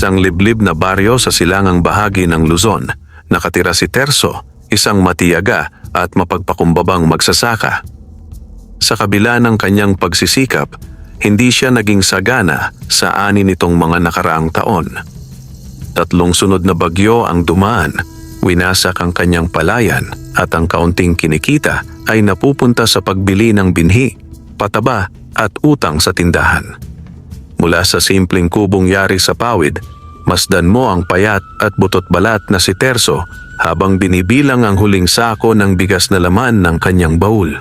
Sa liblib na baryo sa silangang bahagi ng Luzon, nakatira si Terso, isang matiyaga at mapagpakumbabang magsasaka. Sa kabila ng kanyang pagsisikap, hindi siya naging sagana sa ani nitong mga nakaraang taon. 3 sunod na bagyo ang dumaan, winasak ang kanyang palayan at ang kaunting kinikita ay napupunta sa pagbili ng binhi, pataba at utang sa tindahan. Mula sa simpleng kubong yari sa pawid, masdan mo ang payat at butot balat na si Terso habang binibilang ang huling sako ng bigas na laman ng kanyang baul.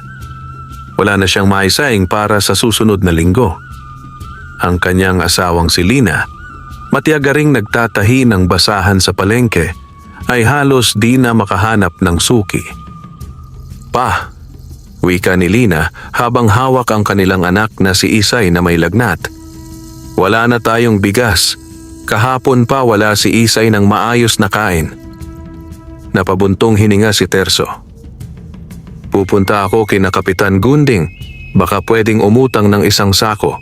Wala na siyang maisaing para sa susunod na linggo. Ang kanyang asawang si Lina, matiyaga ring nagtatahi ng basahan sa palengke, ay halos di na makahanap ng suki. "Pa," wika ni Lina habang hawak ang kanilang anak na si Isay na may lagnat. "Wala na tayong bigas. Kahapon pa wala si Isay ng maayos na kain." Napabuntong hininga si Terso. "Pupunta ako kina Kapitan Gunding. Baka pwedeng umutang ng 1 sako.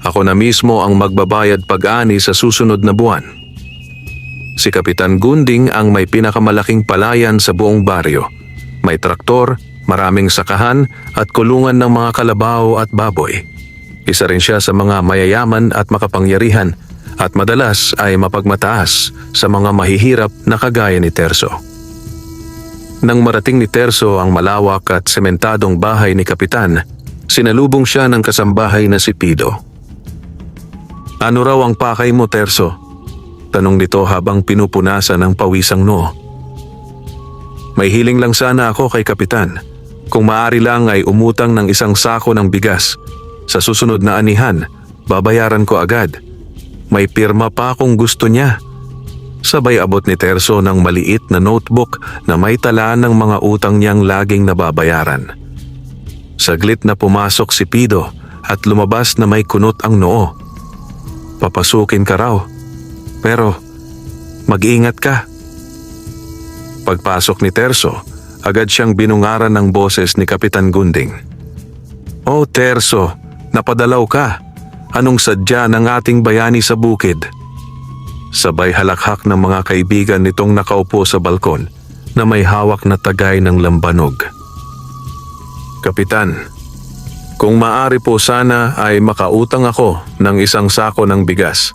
Ako na mismo ang magbabayad pag-ani sa susunod na buwan." Si Kapitan Gunding ang may pinakamalaking palayan sa buong baryo. May traktor, maraming sakahan at kulungan ng mga kalabaw at baboy. Isa rin siya sa mga mayayaman at makapangyarihan at madalas ay mapagmataas sa mga mahihirap na kagaya ni Terso. Nang marating ni Terso ang malawak at sementadong bahay ni Kapitan, sinalubong siya ng kasambahay na si Pido. "Ano raw ang pakay mo, Terso?" tanong nito habang pinupunasan ng pawisang noo. "May hiling lang sana ako kay Kapitan. Kung maaari lang ay umutang ng 1 sako ng bigas. Sa susunod na anihan, babayaran ko agad. May pirma pa kung gusto niya." Sabay abot ni Terso ng maliit na notebook na may tala ng mga utang niyang laging nababayaran. Saglit na pumasok si Pido at lumabas na may kunot ang noo. "Papasukin ka raw. Pero mag-ingat ka." Pagpasok ni Terso, agad siyang binungaran ng boses ni Kapitan Gunding. "Oh Terso, napadalaw ka. Anong sadya ng ating bayani sa bukid?" Sabay halakhak ng mga kaibigan nitong nakaupo sa balkon na may hawak na tagay ng lambanog. "Kapitan, kung maaari po sana ay makautang ako ng 1 sako ng bigas.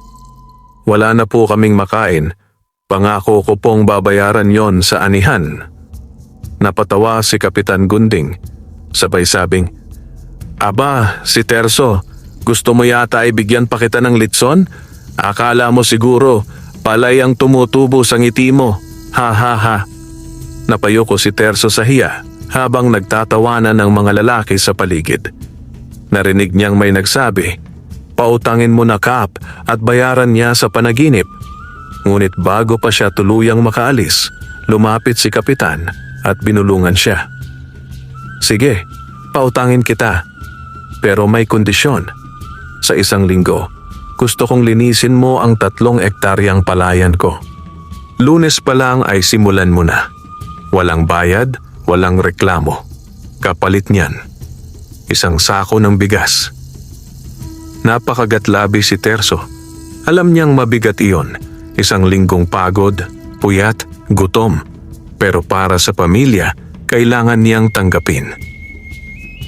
Wala na po kaming makain. Pangako ko pong babayaran yon sa anihan." Napatawa si Kapitan Gunding. Sabay sabing, "Aba, si Terso, gusto mo yata ay bigyan pa kita ng litson? Akala mo siguro palay ang tumutubo sa ngiti mo. Ha ha ha." Napayuko si Terso sa hiya habang nagtatawanan ng mga lalaki sa paligid. Narinig niyang may nagsabi, "Pautangin mo na Kap at bayaran niya sa panaginip." Ngunit bago pa siya tuluyang makaalis, lumapit si Kapitan at binulungan siya. "Sige, pautangin kita. Pero may kondisyon. Sa 1 linggo, gusto kong linisin mo ang 3 ektaryang palayan ko. Lunes pa lang ay simulan mo na. Walang bayad, walang reklamo. Kapalit niyan, 1 sako ng bigas." Napakagatlabi si Terso. Alam niyang mabigat iyon. 1 linggong pagod, puyat, gutom. Pero para sa pamilya, kailangan niyang tanggapin.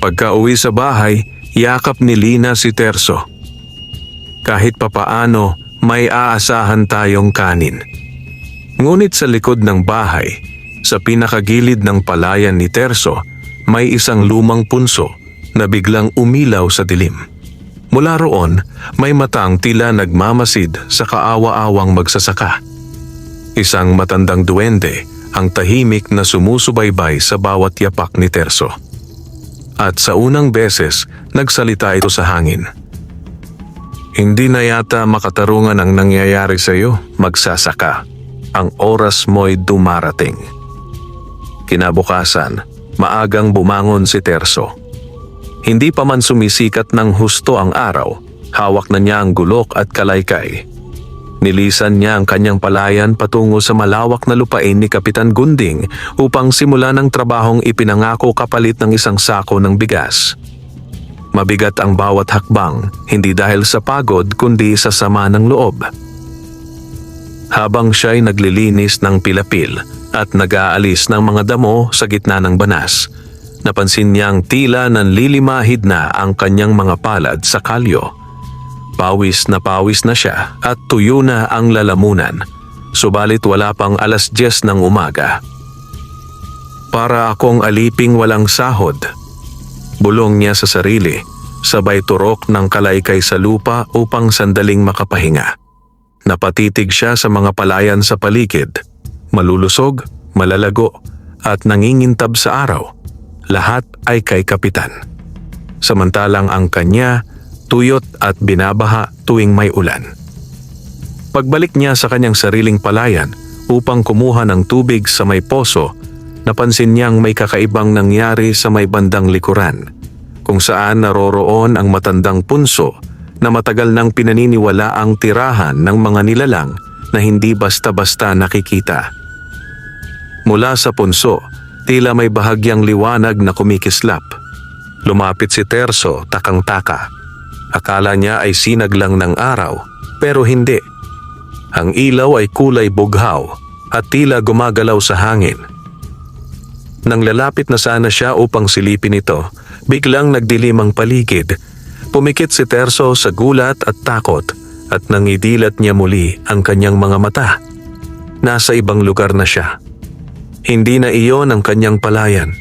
Pagka-uwi sa bahay, yakap ni Lina si Terso. "Kahit papaano, may aasahan tayong kanin." Ngunit sa likod ng bahay, sa pinakagilid ng palayan ni Terso, may isang lumang punso na biglang umilaw sa dilim. Mula roon, may matang tila nagmamasid sa kaawa-awang magsasaka. Isang matandang duwende ang tahimik na sumusubaybay sa bawat yapak ni Terso. At sa unang beses, nagsalita ito sa hangin. "Hindi na yata makatarungan ang nangyayari sa iyo, magsasaka. Ang oras mo'y dumarating." Kinabukasan, maagang bumangon si Terso. Hindi pa man sumisikat ng husto ang araw, hawak na niya ang gulok at kalaykay. Nilisan niya ang kanyang palayan patungo sa malawak na lupain ni Kapitan Gunding upang simulan ang trabahong ipinangako kapalit ng 1 sako ng bigas. Mabigat ang bawat hakbang, hindi dahil sa pagod kundi sa sama ng loob. Habang siya'y naglilinis ng pilapil at nag-aalis ng mga damo sa gitna ng banas, napansin niyang tila nanlilimahid na ang kanyang mga palad sa kalyo. Pawis na siya at tuyo na ang lalamunan, subalit wala pang 10:10 ng umaga. Para akong aliping walang sahod, bulong niya sa sarili, sabay turok ng kalaykay sa lupa upang sandaling makapahinga. Napatitig siya sa mga palayan sa paligid, malulusog, malalago at nangingintab sa araw. Lahat ay kay kapitan. Samantalang ang kanya, tuyot at binabaha tuwing may ulan. Pagbalik niya sa kanyang sariling palayan upang kumuha ng tubig sa may poso, napansin niyang may kakaibang nangyari sa may bandang likuran, kung saan naroroon ang matandang punso na matagal nang pinaniniwala ang tirahan ng mga nilalang na hindi basta-basta nakikita. Mula sa punso, tila may bahagyang liwanag na kumikislap. Lumapit si Terso takang-taka. Akala niya ay sinag lang ng araw, pero hindi. Ang ilaw ay kulay bughaw at tila gumagalaw sa hangin. Nang lalapit na sana siya upang silipin ito, biglang nagdilim ang paligid. Pumikit si Terso sa gulat at takot at nangidilat niya muli ang kanyang mga mata. Nasa ibang lugar na siya. Hindi na iyon ang kanyang palayan.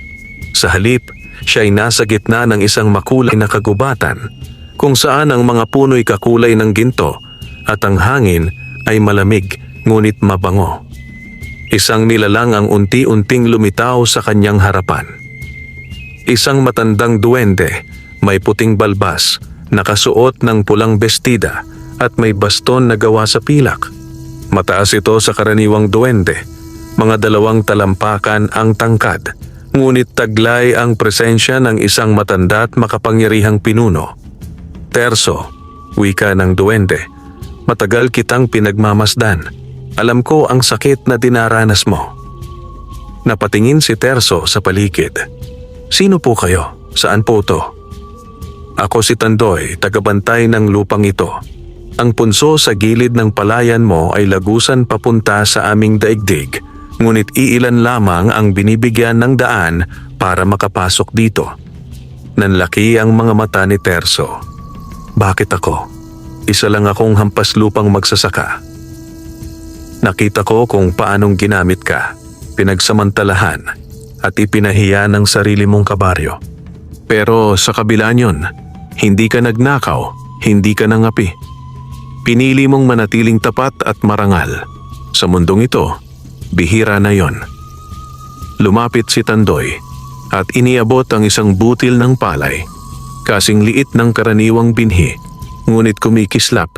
Sa halip, siya ay nasa gitna ng isang makulay na kagubatan, kung saan ang mga puno'y kakulay ng ginto at ang hangin ay malamig ngunit mabango. Isang nilalang ang unti-unting lumitaw sa kanyang harapan. Isang matandang duwende, may puting balbas, nakasuot ng pulang bestida at may baston na gawa sa pilak. Mataas ito sa karaniwang duwende, mga 2 talampakan ang tangkad, ngunit taglay ang presensya ng isang matanda at makapangyarihang pinuno. Terso, wika ng duwende, matagal kitang pinagmamasdan. Alam ko ang sakit na dinaranas mo. Napatingin si Terso sa paligid. Sino po kayo? Saan po to? Ako si Tandoy, tagabantay ng lupang ito. Ang punso sa gilid ng palayan mo ay lagusan papunta sa aming daigdig, ngunit iilan lamang ang binibigyan ng daan para makapasok dito. Nanlaki ang mga mata ni Terso. Bakit ako? Isa lang akong hampas lupang magsasaka. Nakita ko kung paanong ginamit ka, pinagsamantalahan at ipinahiya ng sarili mong kabaryo. Pero sa kabila niyon, hindi ka nagnakaw, hindi ka nangapi. Pinili mong manatiling tapat at marangal. Sa mundong ito, bihira na yon. Lumapit si Tandoy at iniabot ang isang butil ng palay, kasing liit ng karaniwang binhi, ngunit kumikislap.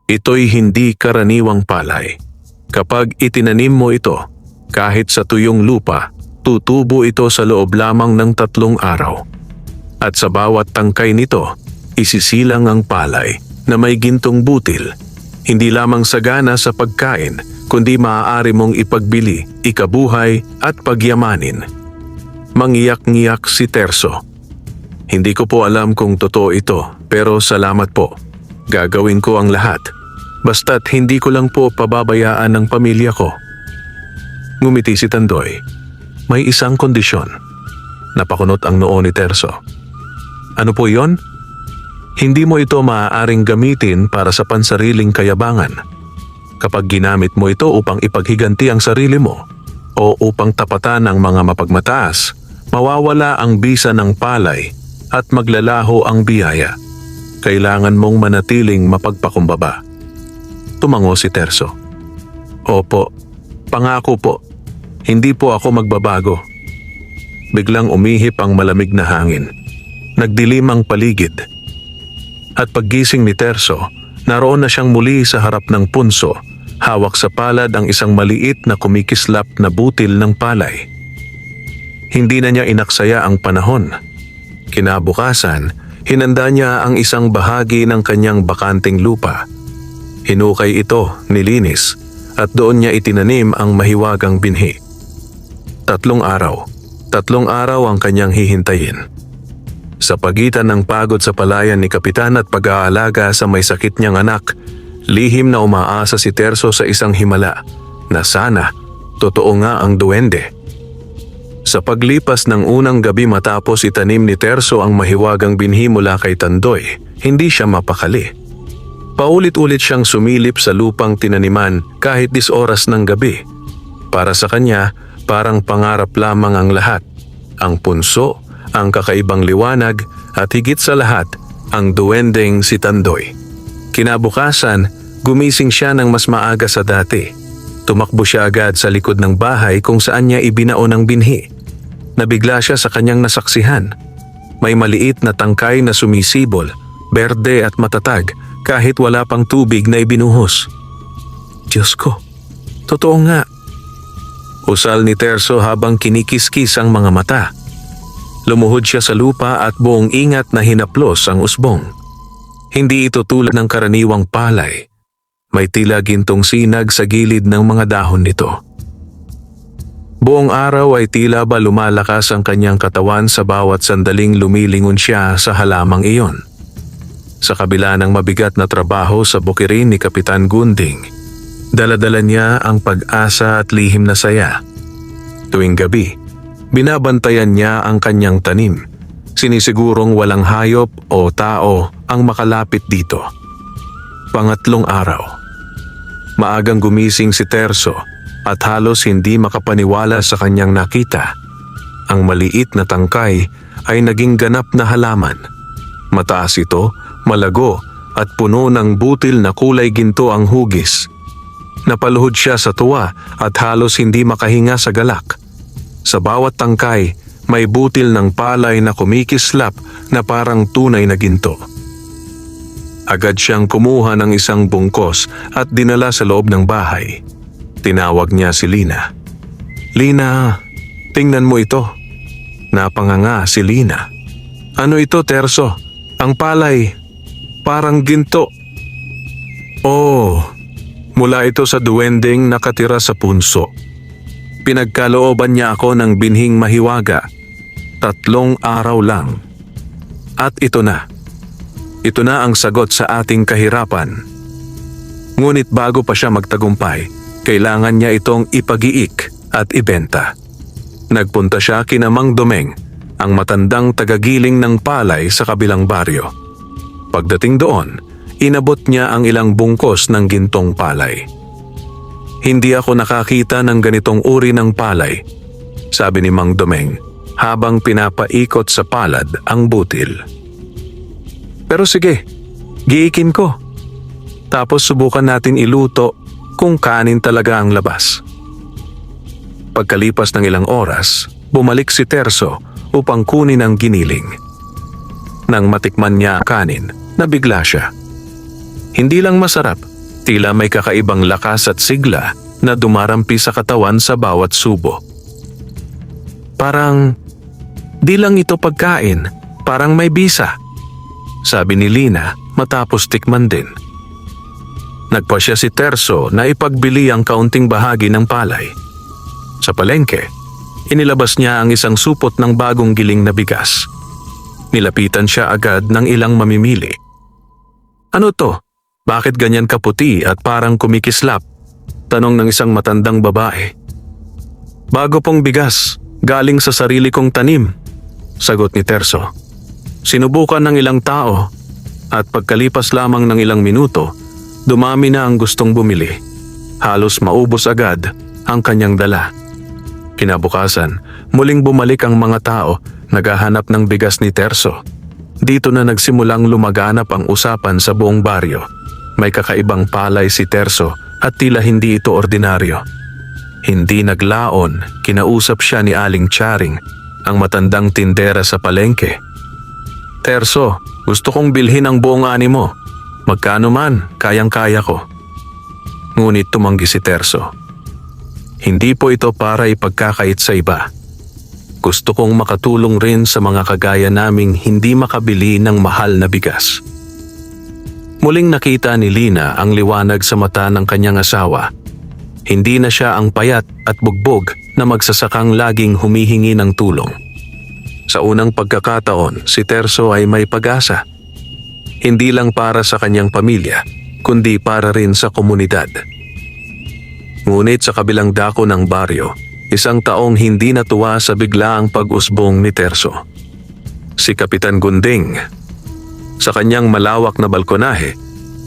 Ito'y hindi karaniwang palay. Kapag itinanim mo ito, kahit sa tuyong lupa, tutubo ito sa loob lamang ng 3 araw. At sa bawat tangkay nito, isisilang ang palay na may gintong butil, hindi lamang sagana sa pagkain, kundi maaari mong ipagbili, ikabuhay at pagyamanin. Mangiyak-ngiyak si Terso. Hindi ko po alam kung totoo ito, pero salamat po. Gagawin ko ang lahat. Basta't hindi ko lang po pababayaan ng pamilya ko. Ngumiti si Tandoy. May isang kondisyon. Napakunot ang noo ni Terso. Ano po yon? Hindi mo ito maaaring gamitin para sa pansariling kayabangan. Kapag ginamit mo ito upang ipaghiganti ang sarili mo o upang tapatan ang mga mapagmataas, mawawala ang bisa ng palay at maglalaho ang biyaya. Kailangan mong manatiling mapagpakumbaba. Tumango si Terso. Opo, pangako po. Hindi po ako magbabago. Biglang umihip ang malamig na hangin. Nagdilim ang paligid. At paggising ni Terso, naroon na siyang muli sa harap ng punso, hawak sa palad ang isang maliit na kumikislap na butil ng palay. Hindi na niya inaksaya ang panahon. Kinabukasan, hinanda niya ang isang bahagi ng kanyang bakanting lupa. Hinukay ito, nilinis, at doon niya itinanim ang mahiwagang binhi. 3 araw. 3 araw ang kanyang hihintayin. Sa pagitan ng pagod sa palayan ni Kapitan at pag-aalaga sa may sakit niyang anak, Lihim na umaasa si Terso sa isang himala na sana totoo nga ang duwende. Sa paglipas ng unang gabi matapos itanim ni Terso ang mahiwagang binhi mula kay Tandoy, hindi siya mapakali. Paulit-ulit siyang sumilip sa lupang tinaniman kahit 10 oras ng gabi. Para sa kanya, parang pangarap lamang ang lahat. Ang punso, ang kakaibang liwanag, at higit sa lahat, ang duwendeng si Tandoy. Kinabukasan, gumising siya ng mas maaga sa dati. Tumakbo siya agad sa likod ng bahay kung saan niya ibinaon ang binhi. Nabigla siya sa kanyang nasaksihan. May maliit na tangkay na sumisibol, berde at matatag kahit wala pang tubig na ibinuhos. Diyos ko, totoo nga. Usal ni Terso habang kinikiskis ang mga mata. Lumuhod siya sa lupa at buong ingat na hinaplos ang usbong. Hindi ito tulad ng karaniwang palay. May tila gintong sinag sa gilid ng mga dahon nito. Buong araw ay tila ba lumalakas ang kanyang katawan sa bawat sandaling lumilingon siya sa halamang iyon. Sa kabila ng mabigat na trabaho sa bukirin ni Kapitan Gunding, dala-dala niya ang pag-asa at lihim na saya. Tuwing gabi, binabantayan niya ang kanyang tanim. Sinisigurong walang hayop o tao ang makalapit dito. Pangatlong araw. Maagang gumising si Terso at halos hindi makapaniwala sa kanyang nakita. Ang maliit na tangkay ay naging ganap na halaman. Mataas ito, malago at puno ng butil na kulay ginto ang hugis. Napaluhod siya sa tuwa at halos hindi makahinga sa galak. Sa bawat tangkay, may butil ng palay na kumikislap na parang tunay na ginto. Agad siyang kumuha ng isang bungkos at dinala sa loob ng bahay. Tinawag niya si Lina. Lina, tingnan mo ito. Napanganga si Lina. Ano ito, Terso? Ang palay. Parang ginto. Oh, mula ito sa duwendeng nakatira sa punso. Pinagkalooban niya ako ng binhing mahiwaga. 3 araw lang. At ito na. Ito na ang sagot sa ating kahirapan. Ngunit bago pa siya magtagumpay, kailangan niya itong ipag-iik at ibenta. Nagpunta siya kina Mang Domeng, ang matandang tagagiling ng palay sa kabilang baryo. Pagdating doon, inabot niya ang ilang bungkos ng gintong palay. Hindi ako nakakita ng ganitong uri ng palay, sabi ni Mang Domeng habang pinapaikot sa palad ang butil. Pero sige, giikin ko. Tapos subukan natin iluto kung kanin talaga ang labas. Pagkalipas ng ilang oras, bumalik si Terso upang kunin ang giniling. Nang matikman niya ang kanin, nabigla siya. Hindi lang masarap, tila may kakaibang lakas at sigla na dumarampi sa katawan sa bawat subo. Parang, di lang ito pagkain, parang may bisa, sabi ni Lina matapos tikman din. Nagpasya si Terso na ipagbili ang kaunting bahagi ng palay. Sa palengke, inilabas niya ang isang supot ng bagong giling na bigas. Nilapitan siya agad ng ilang mamimili. Ano to? Bakit ganyan kaputi at parang kumikislap? Tanong ng isang matandang babae. Bago pong bigas, galing sa sarili kong tanim, sagot ni Terso. Sinubukan ng ilang tao at pagkalipas lamang ng ilang minuto, dumami na ang gustong bumili. Halos maubos agad ang kanyang dala. Kinabukasan, muling bumalik ang mga tao naghahanap ng bigas ni Terso. Dito na nagsimulang lumaganap ang usapan sa buong baryo. May kakaibang palay si Terso at tila hindi ito ordinaryo. Hindi naglaon, kinausap siya ni Aling Charing, ang matandang tindera sa palengke. Terso, gusto kong bilhin ang buong ani mo. Magkano man, kayang-kaya ko. Ngunit tumanggi si Terso. Hindi po ito para ipagkakait sa iba. Gusto kong makatulong rin sa mga kagaya naming hindi makabili ng mahal na bigas. Muling nakita ni Lina ang liwanag sa mata ng kanyang asawa. Hindi na siya ang payat at bugbog na magsasakang laging humihingi ng tulong. Sa unang pagkakataon, si Terso ay may pag-asa. Hindi lang para sa kanyang pamilya, kundi para rin sa komunidad. Ngunit sa kabilang dako ng baryo, isang taong hindi natuwa sa biglaang pag-usbong ni Terso. Si Kapitan Gunding. Sa kanyang malawak na balkonahe,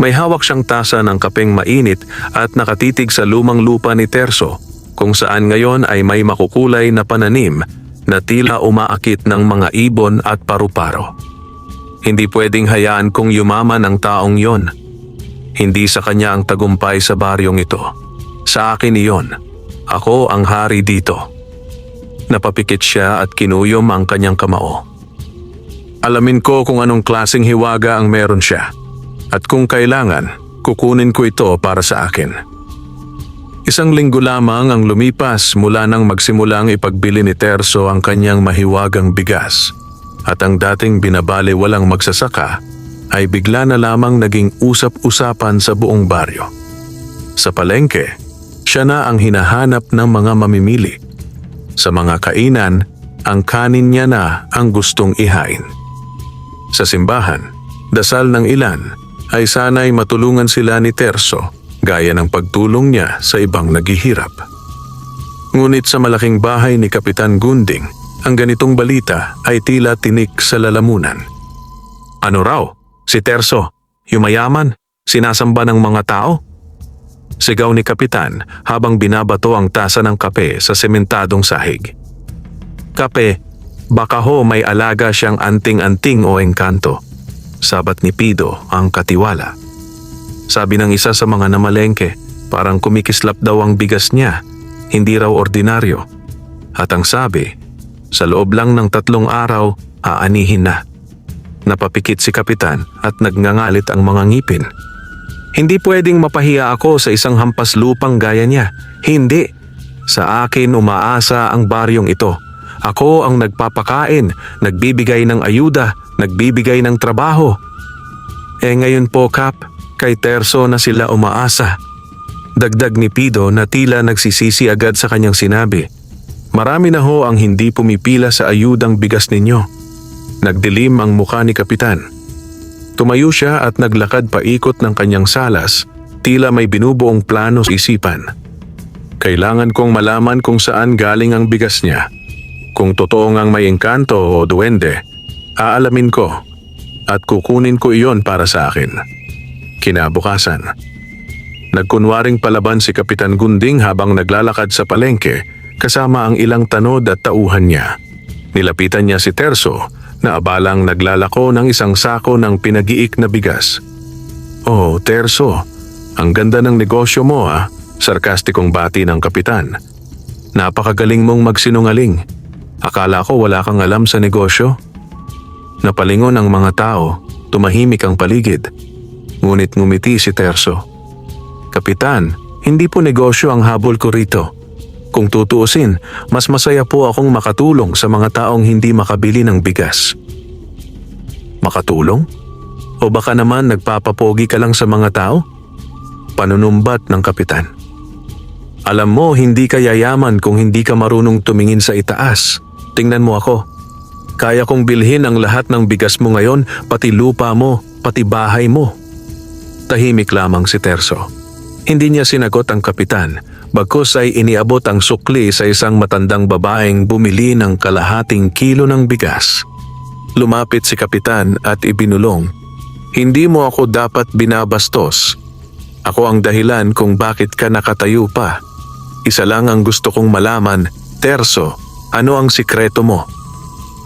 may hawak siyang tasa ng kapeng mainit at nakatitig sa lumang lupa ni Terso, kung saan ngayon ay may makukulay na pananim na tila umaakit ng mga ibon at paru-paro. Hindi pwedeng hayaan kung yumaman ang taong yon. Hindi sa kanya ang tagumpay sa baryong ito. Sa akin iyon. Ako ang hari dito. Napapikit siya at kinuyom ang kanyang kamao. Alamin ko kung anong klaseng hiwaga ang meron siya. At kung kailangan, kukunin ko ito para sa akin. Isang linggo lamang ang lumipas mula nang magsimulang ipagbili ni Terso ang kanyang mahiwagang bigas. At ang dating binabaliwalang magsasaka ay bigla na lamang naging usap-usapan sa buong baryo. Sa palengke, siya na ang hinahanap ng mga mamimili. Sa mga kainan, ang kanin niya na ang gustong ihain. Sa simbahan, dasal ng ilan ay sana'y matulungan sila ni Terso gaya ng pagtulong niya sa ibang naghihirap. Ngunit sa malaking bahay ni Kapitan Gunding, ang ganitong balita ay tila tinik sa lalamunan. Ano raw? Si Terso, yumayaman, sinasamba ng mga tao? Sigaw ni Kapitan habang binabato ang tasa ng kape sa sementadong sahig. Kape, baka ho may alaga siyang anting-anting o engkanto. Sabat ni Pido ang katiwala. Sabi ng isa sa mga namalengke, parang kumikislap daw ang bigas niya, hindi raw ordinaryo. At ang sabi, sa loob lang ng 3 araw, aanihin na. Napapikit si Kapitan at nagngangalit ang mga ngipin. Hindi pwedeng mapahiya ako sa isang hampas lupang gaya niya. Hindi. Sa akin umaasa ang baryong ito. Ako ang nagpapakain, nagbibigay ng ayuda, nagbibigay ng trabaho. Ngayon po, Kap, kay Terso na sila umaasa. Dagdag ni Pido na tila nagsisisi agad sa kanyang sinabi. Marami na ho ang hindi pumipila sa ayudang bigas ninyo. Nagdilim ang mukha ni Kapitan. Tumayo siya at naglakad paikot ng kanyang salas, tila may binubuong plano sa isipan. Kailangan kong malaman kung saan galing ang bigas niya. Kung totoo ngang may engkanto o duwende, aalamin ko at kukunin ko iyon para sa akin. Kinabukasan, nagkunwaring palaban si Kapitan Gunding habang naglalakad sa palengke kasama ang ilang tanod at tauhan niya. Nilapitan niya si Terso na abalang naglalako ng isang sako ng pinag-iik na bigas. Oh, Terso, ang ganda ng negosyo mo ha, sarkastikong bati ng Kapitan. Napakagaling mong magsinungaling. Akala ko wala kang alam sa negosyo. Napalingon ang mga tao, tumahimik ang paligid. Ngunit ngumiti si Terso. Kapitan, hindi po negosyo ang habol ko rito. Kung tutuusin, mas masaya po akong makatulong sa mga taong hindi makabili ng bigas. Makatulong? O baka naman nagpapapogi ka lang sa mga tao? Panunumbat ng Kapitan. Alam mo, hindi ka yayaman kung hindi ka marunong tumingin sa itaas. Tingnan mo ako. Kaya kong bilhin ang lahat ng bigas mo ngayon, pati lupa mo, pati bahay mo. Tahimik lamang si Terso. Hindi niya sinagot ang Kapitan, bagkus ay iniabot ang sukli sa isang matandang babaeng bumili ng kalahating kilo ng bigas. Lumapit si Kapitan at ibinulong, "Hindi mo ako dapat binabastos. Ako ang dahilan kung bakit ka nakatayo pa. Isa lang ang gusto kong malaman, Terso, ano ang sikreto mo?"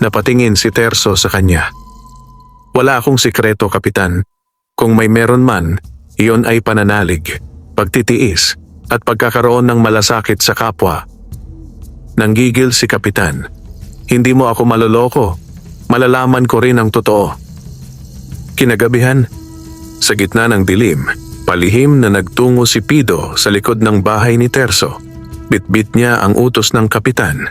Napatingin si Terso sa kanya. "Wala akong sikreto, Kapitan. Kung may meron man, iyon ay pananalig, pagtitiis, at pagkakaroon ng malasakit sa kapwa." Nanggigil si Kapitan. "Hindi mo ako maloloko. Malalaman ko rin ang totoo." Kinagabihan, sa gitna ng dilim, palihim na nagtungo si Pido sa likod ng bahay ni Terso. Bitbit niya ang utos ng Kapitan.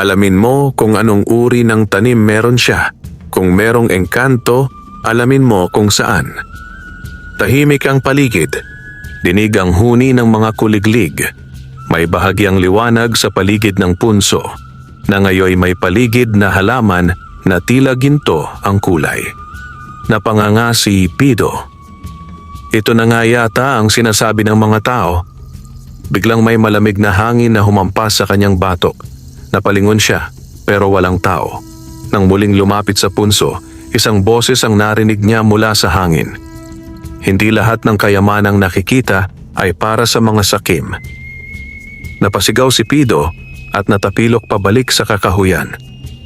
"Alamin mo kung anong uri ng tanim meron siya. Kung merong engkanto, alamin mo kung saan." Tahimik ang paligid. Dinig ang huni ng mga kuliglig. May bahagyang liwanag sa paligid ng punso, na ngayoy may paligid na halaman na tila ginto ang kulay. Napanganga si Pido. Ito na nga yata ang sinasabi ng mga tao. Biglang may malamig na hangin na humampas sa kanyang batok. Napalingon siya pero walang tao. Nang muling lumapit sa punso, isang boses ang narinig niya mula sa hangin. Hindi lahat ng kayamanang nakikita ay para sa mga sakim. Napasigaw si Pido at natapilok pabalik sa kakahuyan.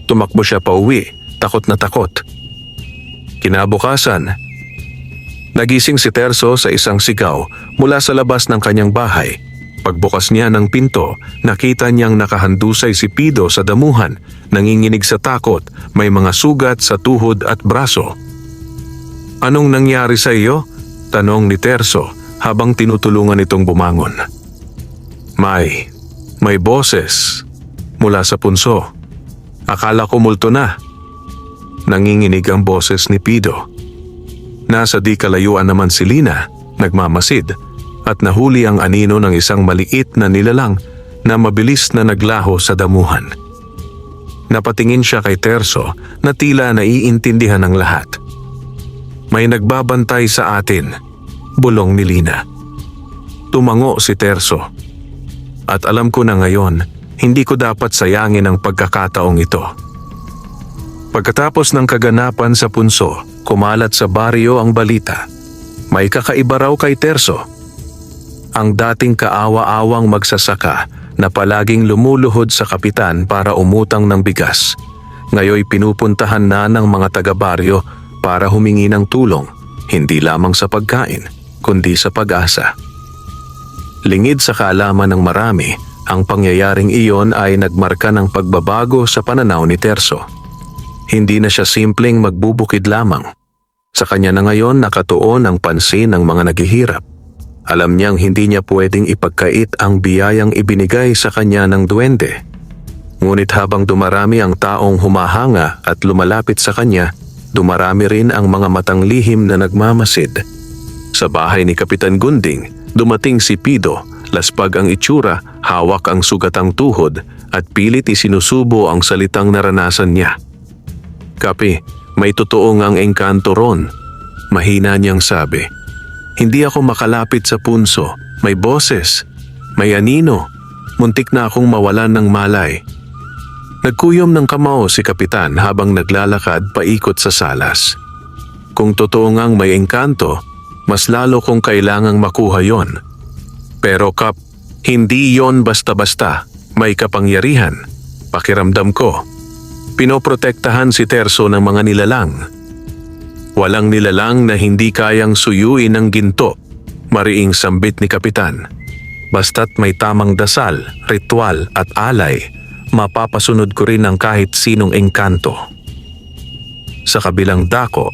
Tumakbo siya pauwi, takot na takot. Kinabukasan, nagising si Terso sa isang sigaw mula sa labas ng kanyang bahay. Pagbukas niya ng pinto, nakita niyang nakahandusay si Pido sa damuhan, nanginginig sa takot, may mga sugat sa tuhod at braso. "Anong nangyari sa iyo?" tanong ni Terso habang tinutulungan itong bumangon. May boses mula sa punso. "Akala ko multo na." Nanginginig ang boses ni Pido. Nasa di kalayuan naman si Lina, nagmamasid, at nahuli ang anino ng isang maliit na nilalang na mabilis na naglaho sa damuhan. Napatingin siya kay Terso na tila naiintindihan ng lahat. "May nagbabantay sa atin," bulong ni Lina. Tumango si Terso. "At alam ko na ngayon, hindi ko dapat sayangin ang pagkakataong ito." Pagkatapos ng kaganapan sa punso, kumalat sa baryo ang balita. May kakaiba raw kay Terso. Ang dating kaawa-awang magsasaka na palaging lumuluhod sa kapitan para umutang ng bigas, ngayoy pinupuntahan na ng mga taga-baryo para humingi ng tulong, hindi lamang sa pagkain, kundi sa pag-asa. Lingid sa kaalaman ng marami, ang pangyayaring iyon ay nagmarka ng pagbabago sa pananaw ni Terso. Hindi na siya simpleng magbubukid lamang. Sa kanya na ngayon nakatuon ang pansin ng mga naghihirap. Alam niyang hindi niya pwedeng ipagkait ang biyayang ibinigay sa kanya ng duwende. Ngunit habang dumarami ang taong humahanga at lumalapit sa kanya, dumarami rin ang mga matang lihim na nagmamasid. Sa bahay ni Kapitan Gunding, dumating si Pido, laspag ang itsura, hawak ang sugatang tuhod at pilit isinusubo ang salitang naranasan niya. "Kapi, may totoo ngang engkanto ron," mahina niyang sabi. "Hindi ako makalapit sa punso, may boses, may anino, muntik na akong mawalan ng malay." Nagkuyom ng kamao si Kapitan habang naglalakad paikot sa salas. "Kung totoo ngang may engkanto, mas lalo kong kailangang makuha yon. Pero Kap, hindi yon basta-basta, may kapangyarihan. Pakiramdam ko, pinoprotektahan si Terso ng mga nilalang. Walang nilalang na hindi kayang suyuin ng ginto," mariing sambit ni Kapitan. "Basta't may tamang dasal, ritual at alay, mapapasunod ko rin ang kahit sinong engkanto." Sa kabilang dako,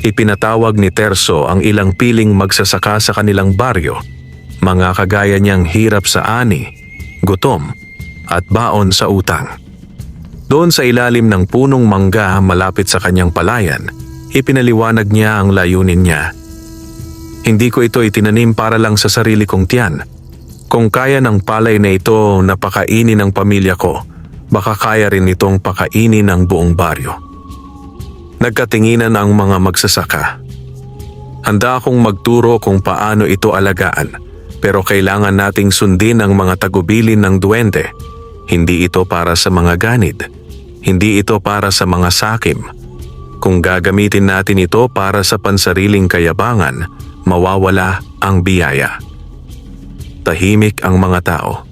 ipinatawag ni Terso ang ilang piling magsasaka sa kanilang baryo, mga kagaya niyang hirap sa ani, gutom, at baon sa utang. Doon sa ilalim ng punong mangga malapit sa kanyang palayan, ipinaliwanag niya ang layunin niya. "Hindi ko ito itinanim para lang sa sarili kong tiyan. Kung kaya ng palay na ito na pakainin ang pamilya ko, baka kaya rin itong pakainin ang buong baryo." Nagkatinginan ang mga magsasaka. "Handa akong magturo kung paano ito alagaan, pero kailangan nating sundin ang mga tagubilin ng duwende. Hindi ito para sa mga ganid. Hindi ito para sa mga sakim. Kung gagamitin natin ito para sa pansariling kayabangan, mawawala ang biyaya." Tahimik ang mga tao.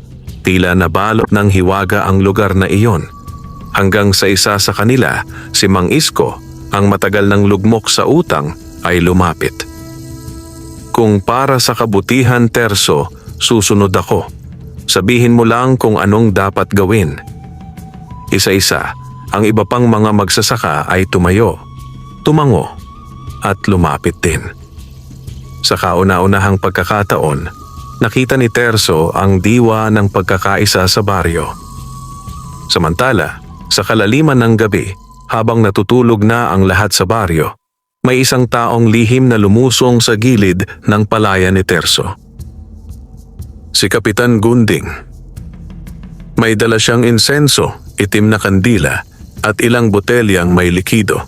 Tila nabalot ng hiwaga ang lugar na iyon. Hanggang sa isa sa kanila, si Mang Isko, ang matagal ng lugmok sa utang, ay lumapit. "Kung para sa kabutihan, Terso, susunod ako. Sabihin mo lang kung anong dapat gawin." Isa-isa, ang iba pang mga magsasaka ay tumayo, tumango, at lumapit din. Sa kauna-unahang pagkakataon, nakita ni Terso ang diwa ng pagkakaisa sa baryo. Samantala, sa kalaliman ng gabi, habang natutulog na ang lahat sa baryo, may isang taong lihim na lumusong sa gilid ng palayan ni Terso. Si Kapitan Gunding. May dala siyang insenso, itim na kandila, at ilang botelyang may likido.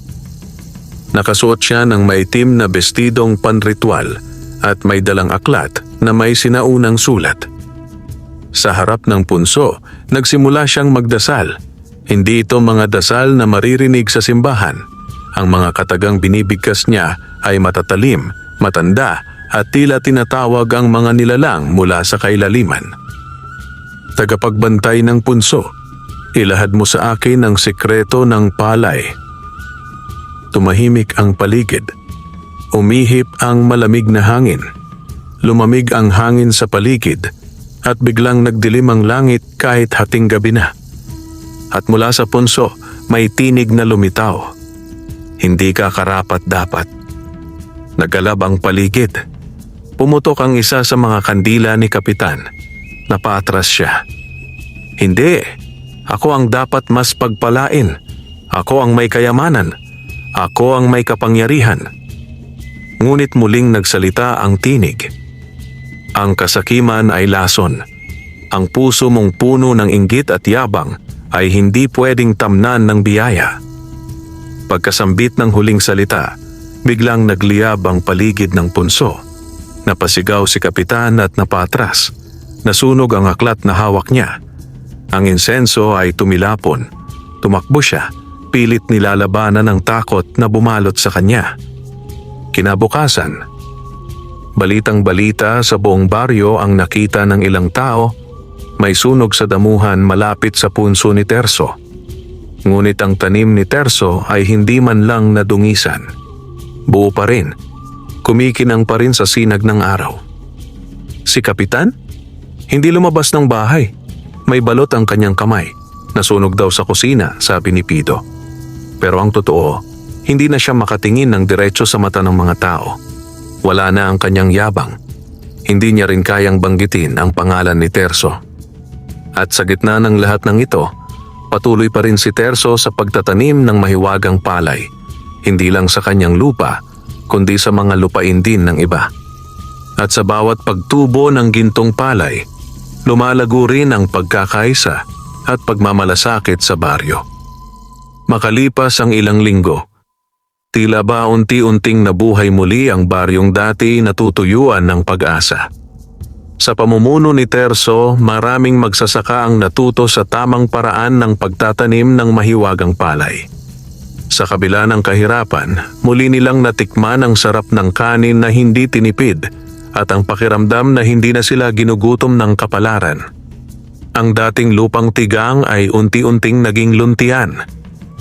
Nakasuot siya ng maitim na bestidong panritual at may dalang aklat na may sinaunang sulat. Sa harap ng punso, nagsimula siyang magdasal. Hindi ito mga dasal na maririnig sa simbahan. Ang mga katagang binibigkas niya ay matatalim, matanda at tila tinatawag ang mga nilalang mula sa kailaliman. Tagapagbantay ng punso, ilahad mo sa akin ang sekreto ng palay. Tumahimik ang paligid. Umihip ang malamig na hangin. Lumamig ang hangin sa paligid at biglang nagdilim ang langit kahit hating gabi na. At mula sa punso, may tinig na lumitaw. Hindi ka karapat-dapat. Nagalab ang paligid. Pumutok ang isa sa mga kandila ni Kapitan. Napaatras siya. Hindi. Ako ang dapat mas pagpalain. Ako ang may kayamanan. Ako ang may kapangyarihan. Ngunit muling nagsalita ang tinig. Ang kasakiman ay lason. Ang puso mong puno ng inggit at yabang ay hindi pwedeng tamnan ng biyaya. Pagkasambit ng huling salita, biglang nagliyab ang paligid ng punso. Napasigaw si Kapitan at napatras. Nasunog ang aklat na hawak niya. Ang insenso ay tumilapon. Tumakbo siya, pilit nilalabanan ng takot na bumalot sa kanya. Kinabukasan, balitang-balita sa buong baryo ang nakita ng ilang tao. May sunog sa damuhan malapit sa punso ni Terso. Ngunit ang tanim ni Terso ay hindi man lang nadungisan. Buo pa rin. Kumikinang pa rin sa sinag ng araw. Si Kapitan? Hindi lumabas ng bahay. May balot ang kanyang kamay. Nasunog daw sa kusina, sabi ni Pido. Pero ang totoo, hindi na siya makatingin ng diretso sa mata ng mga tao. Wala na ang kanyang yabang. Hindi niya rin kayang banggitin ang pangalan ni Terso. At sa gitna ng lahat ng ito, patuloy pa rin si Terso sa pagtatanim ng mahiwagang palay. Hindi lang sa kanyang lupa, kundi sa mga lupain din ng iba. At sa bawat pagtubo ng gintong palay, lumalago rin ang pagkakaisa at pagmamalasakit sa baryo. Makalipas ang ilang linggo, tila ba unti-unting nabuhay muli ang baryong dati natutuyuan ng pag-asa. Sa pamumuno ni Terso, maraming magsasaka ang natuto sa tamang paraan ng pagtatanim ng mahiwagang palay. Sa kabila ng kahirapan, muli nilang natikman ang sarap ng kanin na hindi tinipid at ang pakiramdam na hindi na sila ginugutom ng kapalaran. Ang dating lupang tigang ay unti-unting naging luntian.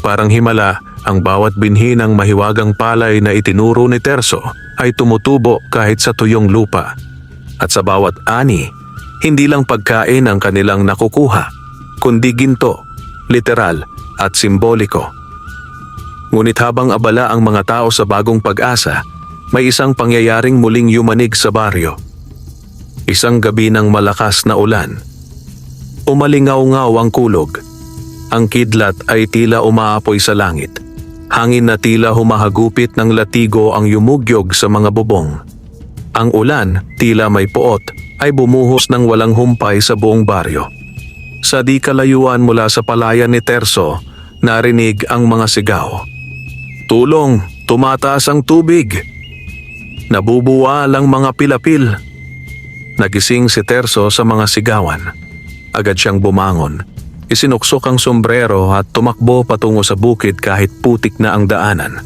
Parang himala, ang bawat binhi ng mahiwagang palay na itinuro ni Terso ay tumutubo kahit sa tuyong lupa. At sa bawat ani, hindi lang pagkain ang kanilang nakukuha, kundi ginto, literal at simboliko. Ngunit habang abala ang mga tao sa bagong pag-asa, may isang pangyayaring muling yumanig sa baryo. Isang gabi ng malakas na ulan. Umalingaw-ngaw ang kulog. Ang kidlat ay tila umaapoy sa langit. Hangin na tila humahagupit ng latigo ang yumugyog sa mga bubong. Ang ulan, tila may puot, ay bumuhos ng walang humpay sa buong baryo. Sa di kalayuan mula sa palayan ni Terso, narinig ang mga sigaw. Tulong! Tumataas ang tubig! Nabubuwal ang mga pilapil. Nagising si Terso sa mga sigawan. Agad siyang bumangon. Isinuksok ang sombrero at tumakbo patungo sa bukid kahit putik na ang daanan.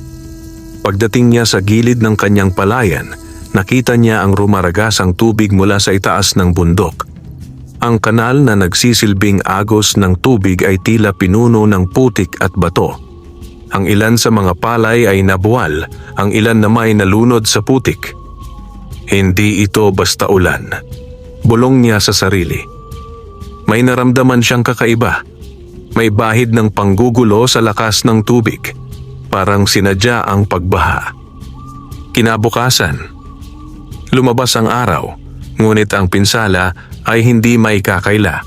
Pagdating niya sa gilid ng kanyang palayan, nakita niya ang rumaragasang tubig mula sa itaas ng bundok. Ang kanal na nagsisilbing agos ng tubig ay tila pinuno ng putik at bato. Ang ilan sa mga palay ay nabuwal, ang ilan naman ay nalunod sa putik. Hindi ito basta ulan. Bulong niya sa sarili. May naramdaman siyang kakaiba. May bahid ng panggugulo sa lakas ng tubig. Parang sinadya ang pagbaha. Kinabukasan, lumabas ang araw, ngunit ang pinsala ay hindi maikakaila.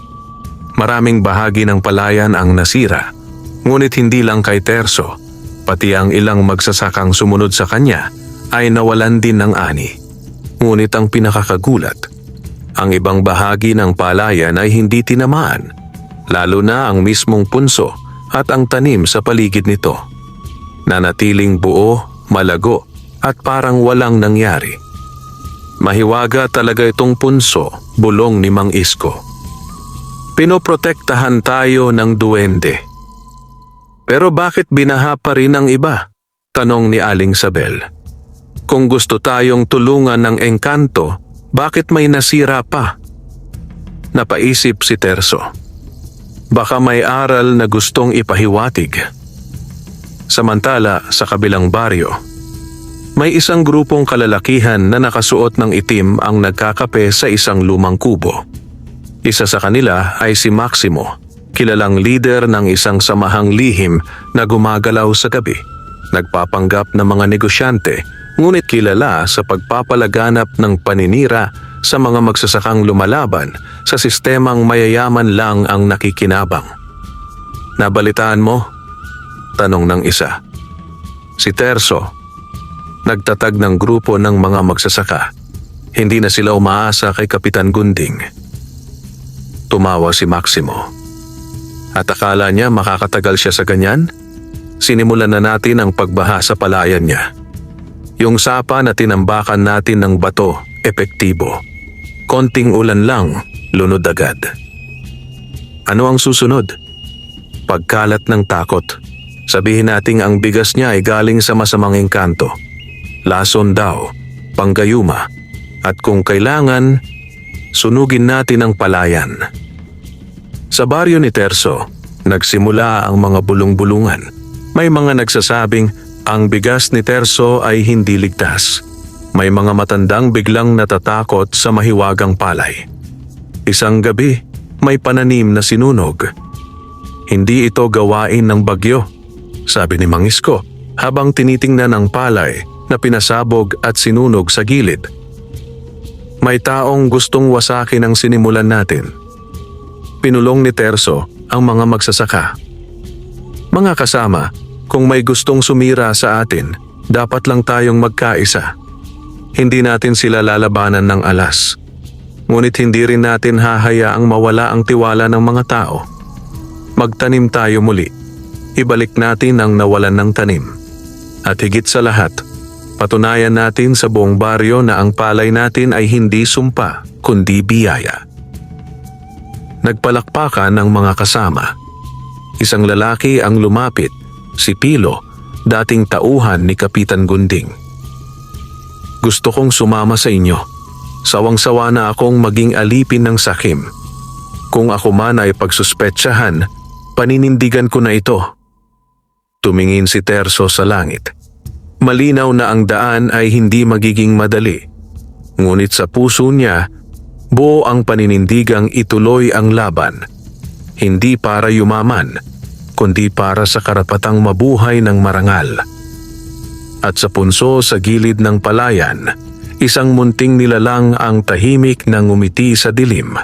Maraming bahagi ng palayan ang nasira. Ngunit hindi lang kay Terso, pati ang ilang magsasakang sumunod sa kanya ay nawalan din ng ani. Ngunit ang pinakakagulat, ang ibang bahagi ng palayan ay hindi tinamaan, lalo na ang mismong punso at ang tanim sa paligid nito. Nanatiling buo, malago at parang walang nangyari. Mahiwaga talaga itong punso, bulong ni Mang Isko. Pinoprotektahan tayo ng duwende. Pero bakit binaha pa rin ang iba? Tanong ni Aling Sabel. Kung gusto tayong tulungan ng engkanto, bakit may nasira pa? Napaisip si Terso. Baka may aral na gustong ipahiwatig. Samantala, sa kabilang baryo, may isang grupong kalalakihan na nakasuot ng itim ang nagkakape sa isang lumang kubo. Isa sa kanila ay si Maximo, kilalang leader ng isang samahang lihim na gumagalaw sa gabi. Nagpapanggap ng mga negosyante, ngunit kilala sa pagpapalaganap ng paninira sa mga magsasakang lumalaban sa sistemang mayayaman lang ang nakikinabang. Nabalitaan mo? Tanong ng isa. Si Terso, nagtatag ng grupo ng mga magsasaka. Hindi na sila umaasa kay Kapitan Gunding. Tumawa si Maximo. At akala niya makakatagal siya sa ganyan? Sinimulan na natin ang pagbaha sa palayan niya. Yung sapa na tinambakan natin ng bato, epektibo. Konting ulan lang, lunod agad. Ano ang susunod? Pagkalat ng takot. Sabihin nating ang bigas niya ay galing sa masamang engkanto. Lason daw, panggayuma, at kung kailangan, sunugin natin ang palayan. Sa baryo ni Terso, nagsimula ang mga bulong-bulungan. May mga nagsasabing ang bigas ni Terso ay hindi ligtas. May mga matandang biglang natatakot sa mahiwagang palay. Isang gabi, may pananim na sinunog. Hindi ito gawain ng bagyo, sabi ni Mang Isko habang tinitingnan ang palay na pinasabog at sinunog sa gilid. May taong gustong wasakin ang sinimulan natin. Pinulong ni Terso ang mga magsasaka. Mga kasama, kung may gustong sumira sa atin, dapat lang tayong magkaisa. Hindi natin sila lalabanan ng alas. Ngunit hindi rin natin hahayaang mawala ang tiwala ng mga tao. Magtanim tayo muli. Ibalik natin ang nawalan ng tanim. At higit sa lahat, patunayan natin sa buong baryo na ang palay natin ay hindi sumpa, kundi biyaya. Nagpalakpakan ang mga kasama. Isang lalaki ang lumapit, si Pilo, dating tauhan ni Kapitan Gunding. Gusto kong sumama sa inyo. Sawang-sawa na akong maging alipin ng sakim. Kung ako man ay pagsuspetsahan, paninindigan ko na ito. Tumingin si Terso sa langit. Malinaw na ang daan ay hindi magiging madali. Ngunit sa puso niya, buo ang paninindigang ituloy ang laban. Hindi para yumaman, kundi para sa karapatang mabuhay ng marangal. At sa punso sa gilid ng palayan, isang munting nilalang ang tahimik na ngumiti sa dilim.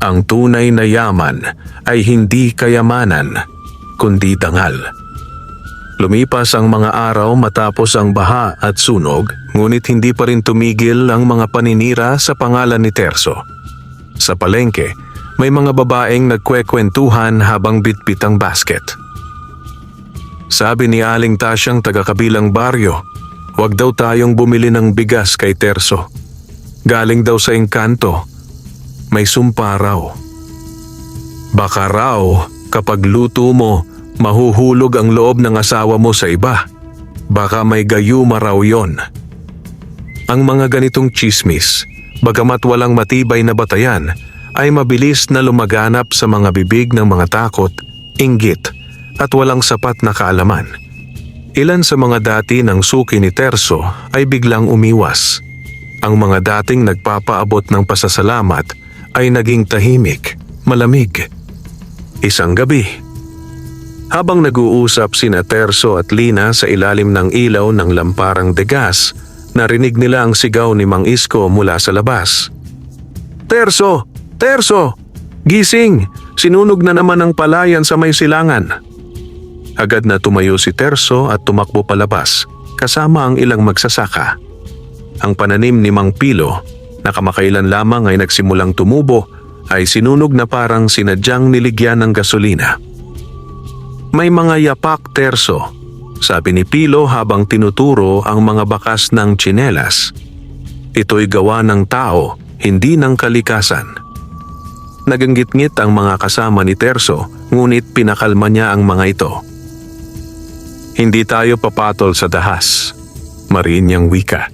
Ang tunay na yaman ay hindi kayamanan, kundi dangal. Lumipas ang mga araw matapos ang baha at sunog, ngunit hindi pa rin tumigil ang mga paninira sa pangalan ni Terso. Sa palengke, may mga babaeng nagkwekwentuhan habang bitbit ang basket. Sabi ni Aling Tasyang taga-kabilang baryo, huwag daw tayong bumili ng bigas kay Terso. Galing daw sa engkanto, may sumpa raw. Baka raw kapag luto mo, mahuhulog ang loob ng asawa mo sa iba. Baka may gayuma raw yon. Ang mga ganitong tsismis, bagamat walang matibay na batayan, ay mabilis na lumaganap sa mga bibig ng mga takot, inggit, at walang sapat na kaalaman. Ilan sa mga dati ng suki ni Terso ay biglang umiwas. Ang mga dating nagpapaabot ng pasasalamat ay naging tahimik, malamig. Isang gabi, habang nag-uusap sina Terso at Lina sa ilalim ng ilaw ng lamparang degas, narinig nila ang sigaw ni Mang Isko mula sa labas. Terso! Terso! Gising! Sinunog na naman ang palayan sa may silangan. Agad na tumayo si Terso at tumakbo palabas, kasama ang ilang magsasaka. Ang pananim ni Mang Pilo, na kamakailan lamang ay nagsimulang tumubo, ay sinunog na parang sinadyang niligyan ng gasolina. May mga yapak, Terso, sabi ni Pilo habang tinuturo ang mga bakas ng tsinelas. Ito'y gawa ng tao, hindi ng kalikasan. Naganggit-ngit ang mga kasama ni Terso, ngunit pinakalma niya ang mga ito. Hindi tayo papatol sa dahas, mariin niyang wika.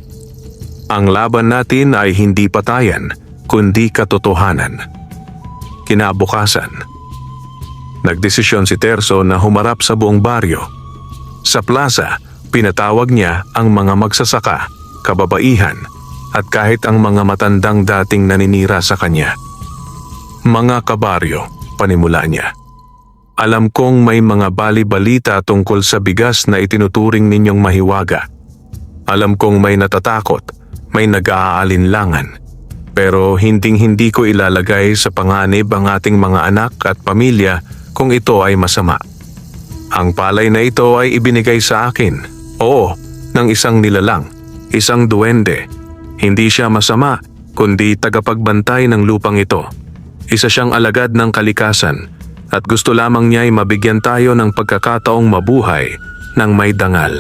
Ang laban natin ay hindi patayan, kundi katotohanan. Kinabukasan, nagdesisyon si Terso na humarap sa buong baryo. Sa plaza, pinatawag niya ang mga magsasaka, kababaihan, at kahit ang mga matandang dating naninira sa kanya. Mga kabaryo, panimula niya. Alam kong may mga bali-balita tungkol sa bigas na itinuturing ninyong mahiwaga. Alam kong may natatakot, may nag-aalinlangan. Pero hinding-hindi ko ilalagay sa panganib ang ating mga anak at pamilya kung ito ay masama. Ang palay na ito ay ibinigay sa akin, oo, ng isang nilalang, isang duwende. Hindi siya masama, kundi tagapagbantay ng lupang ito. Isa siyang alagad ng kalikasan at gusto lamang niya ay mabigyan tayo ng pagkakataong mabuhay ng may dangal.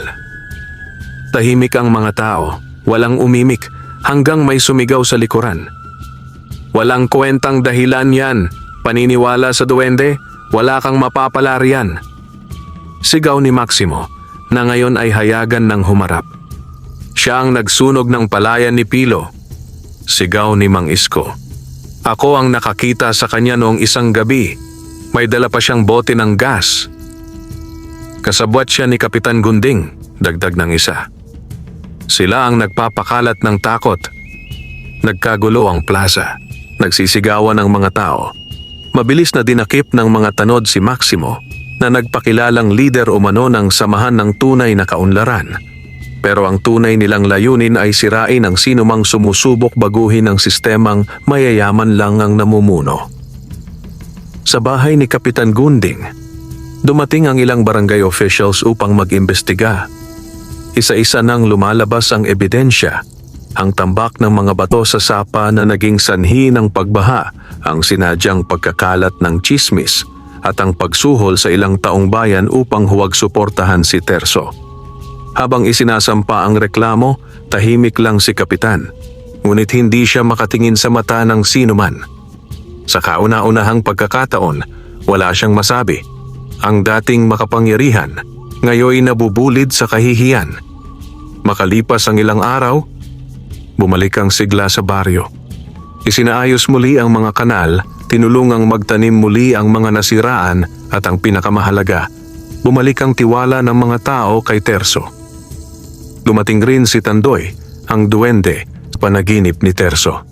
Tahimik ang mga tao, walang umimik hanggang may sumigaw sa likuran. Walang kwentang dahilan yan, paniniwala sa duwende, wala kang mapapala riyan. Sigaw ni Maximo na ngayon ay hayagan ng humarap. Siya ang nagsunog ng palayan ni Pilo. Sigaw ni Mang Isko. Ako ang nakakita sa kanya noong isang gabi. May dala pa siyang bote ng gas. Kasabwat siya ni Kapitan Gunding, dagdag ng isa. Sila ang nagpapakalat ng takot. Nagkagulo ang plaza. Nagsisigawan ang mga tao. Mabilis na dinakip ng mga tanod si Maximo na nagpakilalang lider umano ng samahan ng tunay na kaunlaran. Pero ang tunay nilang layunin ay sirain ang sinumang sumusubok baguhin ang sistemang mayayaman lang ang namumuno. Sa bahay ni Kapitan Gunding, dumating ang ilang barangay officials upang mag-imbestiga. Isa-isa nang lumalabas ang ebidensya, ang tambak ng mga bato sa sapa na naging sanhi ng pagbaha, ang sinadyang pagkakalat ng tsismis, at ang pagsuhol sa ilang taong bayan upang huwag suportahan si Terso. Habang isinasampa ang reklamo, tahimik lang si Kapitan, ngunit hindi siya makatingin sa mata ng sinuman. Sa kauna-unahang pagkakataon, wala siyang masabi. Ang dating makapangyarihan, ngayoy nabubulid sa kahihiyan. Makalipas ang ilang araw, bumalik ang sigla sa baryo. Isinaayos muli ang mga kanal, tinulungang magtanim muli ang mga nasiraan at ang pinakamahalaga, bumalik ang tiwala ng mga tao kay Terso. Dumating rin si Tandoy, ang duwende, sa panaginip ni Terso.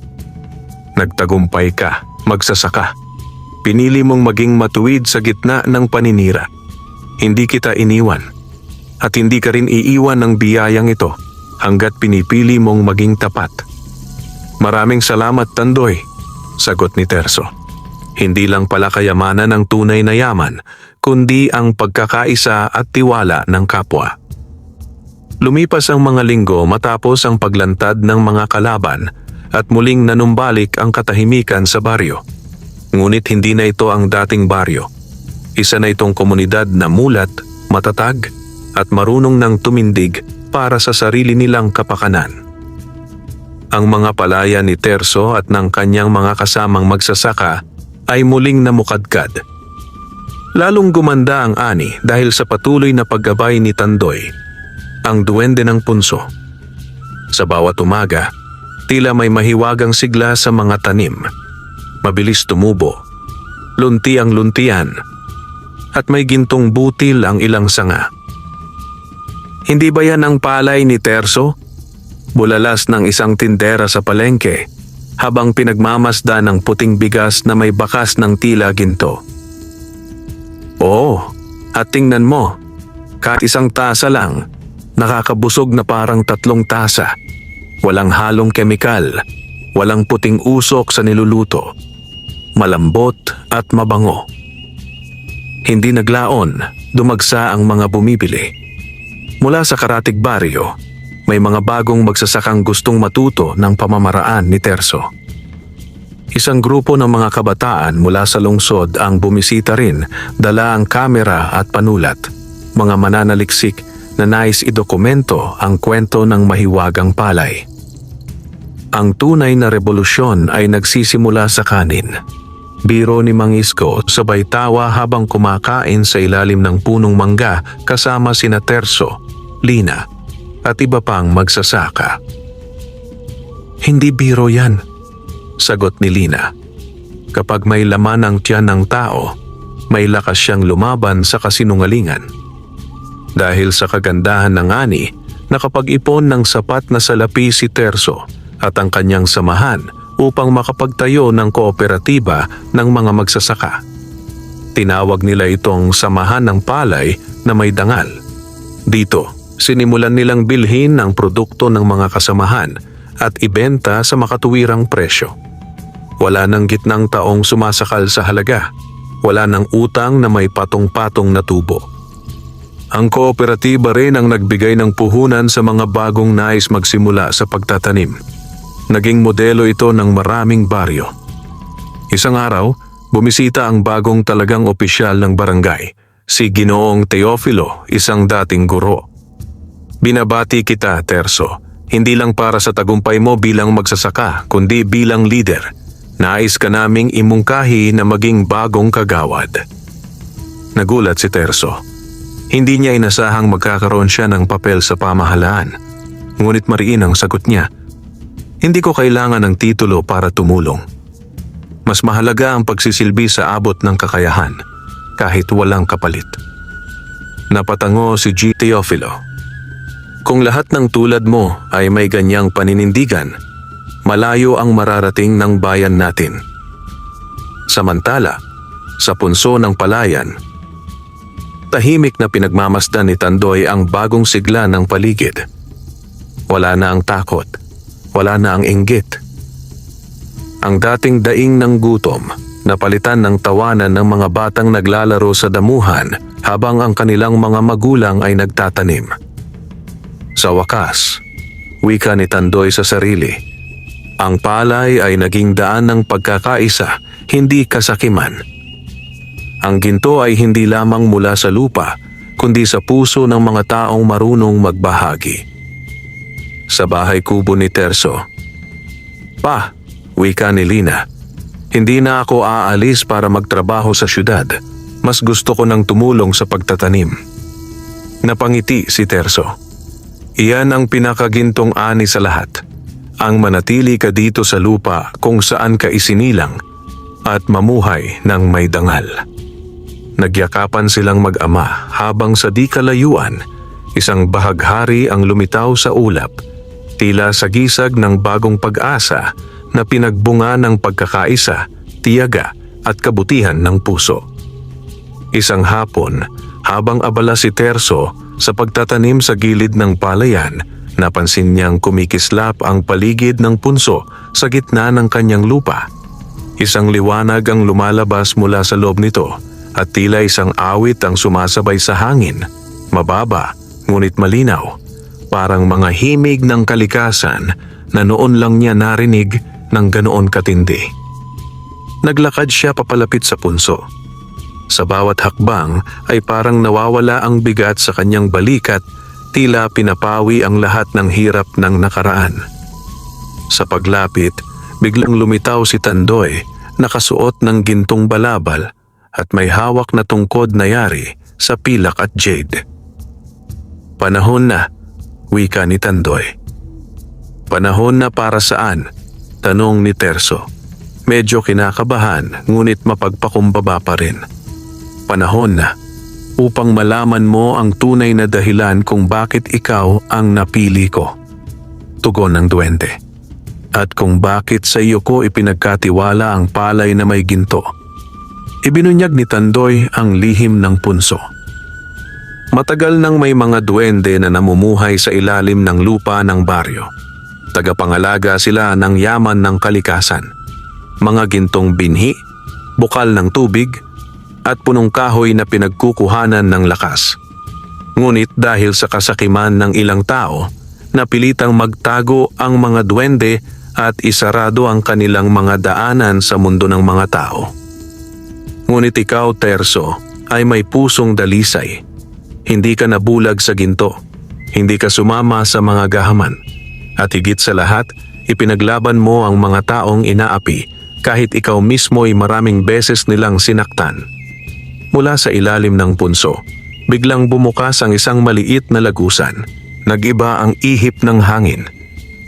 Nagtagumpay ka, magsasaka. Pinili mong maging matuwid sa gitna ng paninira. Hindi kita iniwan. At hindi ka rin iiwan ng biyayang ito hanggat pinipili mong maging tapat. Maraming salamat, Tandoy, sagot ni Terso. Hindi lang pala kayamanan ang tunay na yaman, kundi ang pagkakaisa at tiwala ng kapwa. Lumipas ang mga linggo matapos ang paglantad ng mga kalaban at muling nanumbalik ang katahimikan sa baryo. Ngunit hindi na ito ang dating baryo. Isa na itong komunidad na mulat, matatag, at marunong ng tumindig para sa sarili nilang kapakanan. Ang mga palaya ni Terso at ng kanyang mga kasamang magsasaka ay muling namukadkad. Lalong gumanda ang ani dahil sa patuloy na paggabay ni Tandoy, ang duwende ng punso. Sa bawat umaga, tila may mahiwagang sigla sa mga tanim. Mabilis tumubo, lunti ang luntian, at may gintong butil ang ilang sanga. Hindi ba yan ang palay ni Terso? Bulalas ng isang tindera sa palengke habang pinagmamasda ng puting bigas na may bakas ng tila ginto. Oo, at tingnan mo, kahit isang tasa lang, nakakabusog na parang 3 tasa. Walang halong kemikal, walang puting usok sa niluluto. Malambot at mabango. Hindi naglaon, dumagsa ang mga bumibili. Mula sa karatig baryo, may mga bagong magsasakang gustong matuto ng pamamaraan ni Terso. Isang grupo ng mga kabataan mula sa lungsod ang bumisita rin, dala ang kamera at panulat, mga mananaliksik na nais idokumento ang kwento ng mahiwagang palay. Ang tunay na revolusyon ay nagsisimula sa kanin. Biro ni Mang Isko sabay tawa habang kumakain sa ilalim ng punong mangga kasama sina Terso, Lina at iba pang magsasaka. Hindi biro yan, sagot ni Lina. Kapag may laman ang tiyan ng tao, may lakas siyang lumaban sa kasinungalingan. Dahil sa kagandahan ng ani, nakapag-ipon ng sapat na salapi si Terso at ang kanyang samahan upang makapagtayo ng kooperatiba ng mga magsasaka. Tinawag nila itong Samahan ng Palay na May Dangal. Dito, sinimulan nilang bilhin ang produkto ng mga kasamahan at ibenta sa makatuwirang presyo. Wala nang gitnang taong sumasakal sa halaga. Wala nang utang na may patong-patong na tubo. Ang kooperatiba rin ang nagbigay ng puhunan sa mga bagong nais magsimula sa pagtatanim. Naging modelo ito ng maraming baryo. Isang araw, bumisita ang bagong talagang opisyal ng barangay, si Ginoong Teofilo, isang dating guro. Binabati kita, Terso, hindi lang para sa tagumpay mo bilang magsasaka, kundi bilang leader. Nais ka naming imungkahi na maging bagong kagawad. Nagulat si Terso. Hindi niya inasahang magkakaroon siya ng papel sa pamahalaan. Ngunit mariin ang sagot niya. Hindi ko kailangan ng titulo para tumulong. Mas mahalaga ang pagsisilbi sa abot ng kakayahan, kahit walang kapalit. Napatango si G. Teofilo. Kung lahat ng tulad mo ay may ganyang paninindigan, malayo ang mararating ng bayan natin. Samantala, sa punso ng palayan, tahimik na pinagmamasdan ni Tandoy ang bagong sigla ng paligid. Wala na ang takot. Wala na ang inggit. Ang dating daing ng gutom, napalitan ng tawanan ng mga batang naglalaro sa damuhan habang ang kanilang mga magulang ay nagtatanim. Sa wakas, wika ni Tandoy sa sarili, ang palay ay naging daan ng pagkakaisa, hindi kasakiman. Ang ginto ay hindi lamang mula sa lupa, kundi sa puso ng mga taong marunong magbahagi. Sa bahay kubo ni Terso, "Pa," wika ni Lina, "hindi na ako aalis para magtrabaho sa syudad. Mas gusto ko nang tumulong sa pagtatanim." Napangiti si Terso. Iyan ang pinakagintong ani sa lahat. Ang manatili ka dito sa lupa kung saan ka isinilang at mamuhay ng may dangal. Nagyakapan silang mag-ama habang sa di kalayuan, isang bahaghari ang lumitaw sa ulap, tila sagisag ng bagong pag-asa na pinagbunga ng pagkakaisa, tiyaga at kabutihan ng puso. Isang hapon, habang abala si Terso sa pagtatanim sa gilid ng palayan, napansin niyang kumikislap ang paligid ng punso sa gitna ng kanyang lupa. Isang liwanag ang lumalabas mula sa loob nito at tila isang awit ang sumasabay sa hangin, mababa ngunit malinaw, parang mga himig ng kalikasan na noon lang niya narinig ng ganoon katindi. Naglakad siya papalapit sa punso. Sa bawat hakbang ay parang nawawala ang bigat sa kanyang balikat, tila pinapawi ang lahat ng hirap ng nakaraan. Sa paglapit, biglang lumitaw si Tandoy, nakasuot ng gintong balabal at may hawak na tungkod na yari sa pilak at jade. "Panahon na," wika ni Tandoy. "Panahon na para saan?" tanong ni Terso. Medyo kinakabahan ngunit mapagpakumbaba pa rin. "Panahon na upang malaman mo ang tunay na dahilan kung bakit ikaw ang napili ko," tugon ng duwende. "At kung bakit sa iyo ko ipinagkatiwala ang palay na may ginto." Ibinunyag ni Tandoy ang lihim ng punso. Matagal nang may mga duwende na namumuhay sa ilalim ng lupa ng baryo. Tagapangalaga sila ng yaman ng kalikasan. Mga gintong binhi, bukal ng tubig, at punong kahoy na pinagkukuhanan ng lakas. Ngunit dahil sa kasakiman ng ilang tao, napilitang magtago ang mga duwende at isarado ang kanilang mga daanan sa mundo ng mga tao. Ngunit ikaw, Terso, ay may pusong dalisay. Hindi ka nabulag sa ginto. Hindi ka sumama sa mga gahaman. At higit sa lahat, Ipinaglaban mo ang mga taong inaapi kahit ikaw mismo ay maraming beses nilang sinaktan. Mula sa ilalim ng punso, biglang bumukas ang isang maliit na lagusan. Nag-iba ang ihip ng hangin.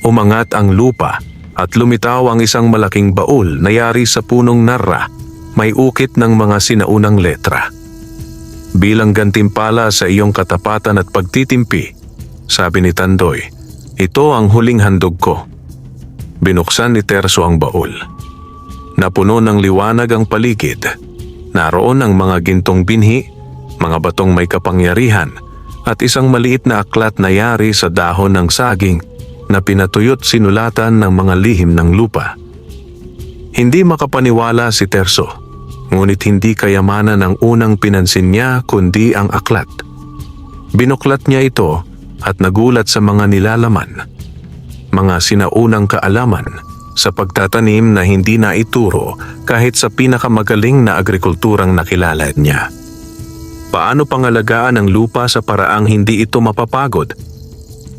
Umangat ang lupa at lumitaw ang isang malaking baul na yari sa punong narra. May ukit ng mga sinaunang letra. Bilang gantimpala sa iyong katapatan at pagtitimpi, sabi ni Tandoy, ito ang huling handog ko. Binuksan ni Terso ang baul. Napuno ng liwanag ang paligid. Naroon ang mga gintong binhi, mga batong may kapangyarihan, at isang maliit na aklat na yari sa dahon ng saging na pinatuyot sinulatan ng mga lihim ng lupa. Hindi makapaniwala si Terso, ngunit hindi kayamanan ang unang pinansin niya kundi ang aklat. Binuklat niya ito at nagulat sa mga nilalaman. Mga sinaunang kaalaman sa pagtatanim na hindi na ituro kahit sa pinakamagaling na agrikulturang nakilala niya. Paano pangalagaan ang lupa sa paraang hindi ito mapapagod?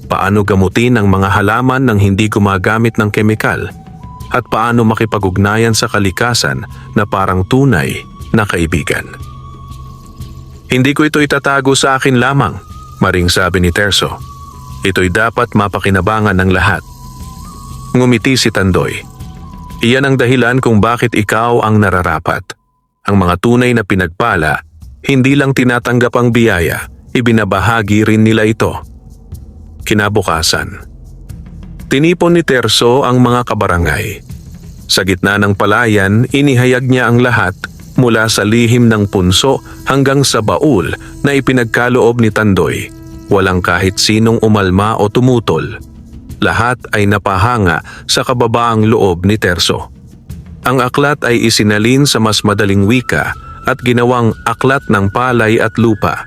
Paano gamutin ang mga halaman nang hindi gumagamit ng kemikal? At paano makipag-ugnayan sa kalikasan na parang tunay na kaibigan? Hindi ko ito itatago sa akin lamang, maring sabi ni Terso. Ito'y dapat mapakinabangan ng lahat. Ngumiti si Tandoy. Iyan ang dahilan kung bakit ikaw ang nararapat. Ang mga tunay na pinagpala, hindi lang tinatanggap ang biyaya, ibinabahagi rin nila ito. Kinabukasan, tinipon ni Terso ang mga kabarangay. Sa gitna ng palayan, inihayag niya ang lahat mula sa lihim ng punso hanggang sa baul na ipinagkaloob ni Tandoy. Walang kahit sinong umalma o tumutol. Lahat ay napahanga sa kababaang loob ni Terso. Ang aklat ay isinalin sa mas madaling wika at ginawang aklat ng palay at lupa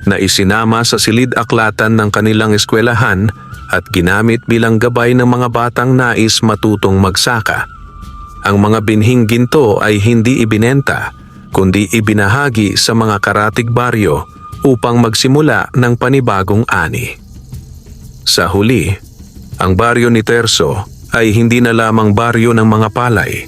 na isinama sa silid-aklatan ng kanilang eskwelahan at ginamit bilang gabay ng mga batang nais matutong magsaka. Ang mga binhing ginto ay hindi ibinenta, kundi ibinahagi sa mga karatig baryo upang magsimula ng panibagong ani. Sa huli, ang baryo ni Terso ay hindi na lamang baryo ng mga palay.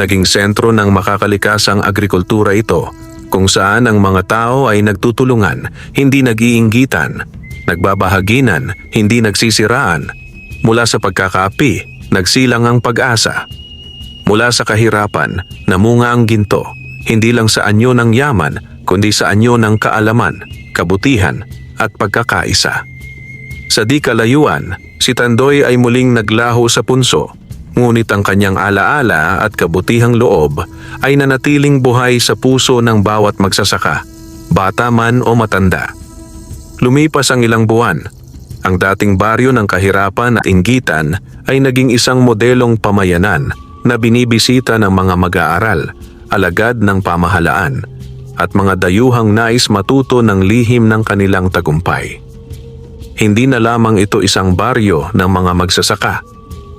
Naging sentro ng makakalikasang agrikultura ito, kung saan ang mga tao ay nagtutulungan, hindi nag-iinggitan, nagbabahaginan, hindi nagsisiraan. Mula sa pagkakaapi, nagsilang ang pag-asa. Mula sa kahirapan, namunga ang ginto, hindi lang sa anyo ng yaman, kundi sa anyo ng kaalaman, kabutihan, at pagkakaisa. Sa di kalayuan, si Tandoy ay muling naglaho sa punso, ngunit ang kanyang alaala at kabutihang loob ay nanatiling buhay sa puso ng bawat magsasaka, bata man o matanda. Lumipas ang ilang buwan, ang dating baryo ng kahirapan at inggitan ay naging isang modelong pamayanan na binibisita ng mga mag-aaral, alagad ng pamahalaan, at mga dayuhang nais matuto ng lihim ng kanilang tagumpay. Hindi na lamang ito isang baryo ng mga magsasaka.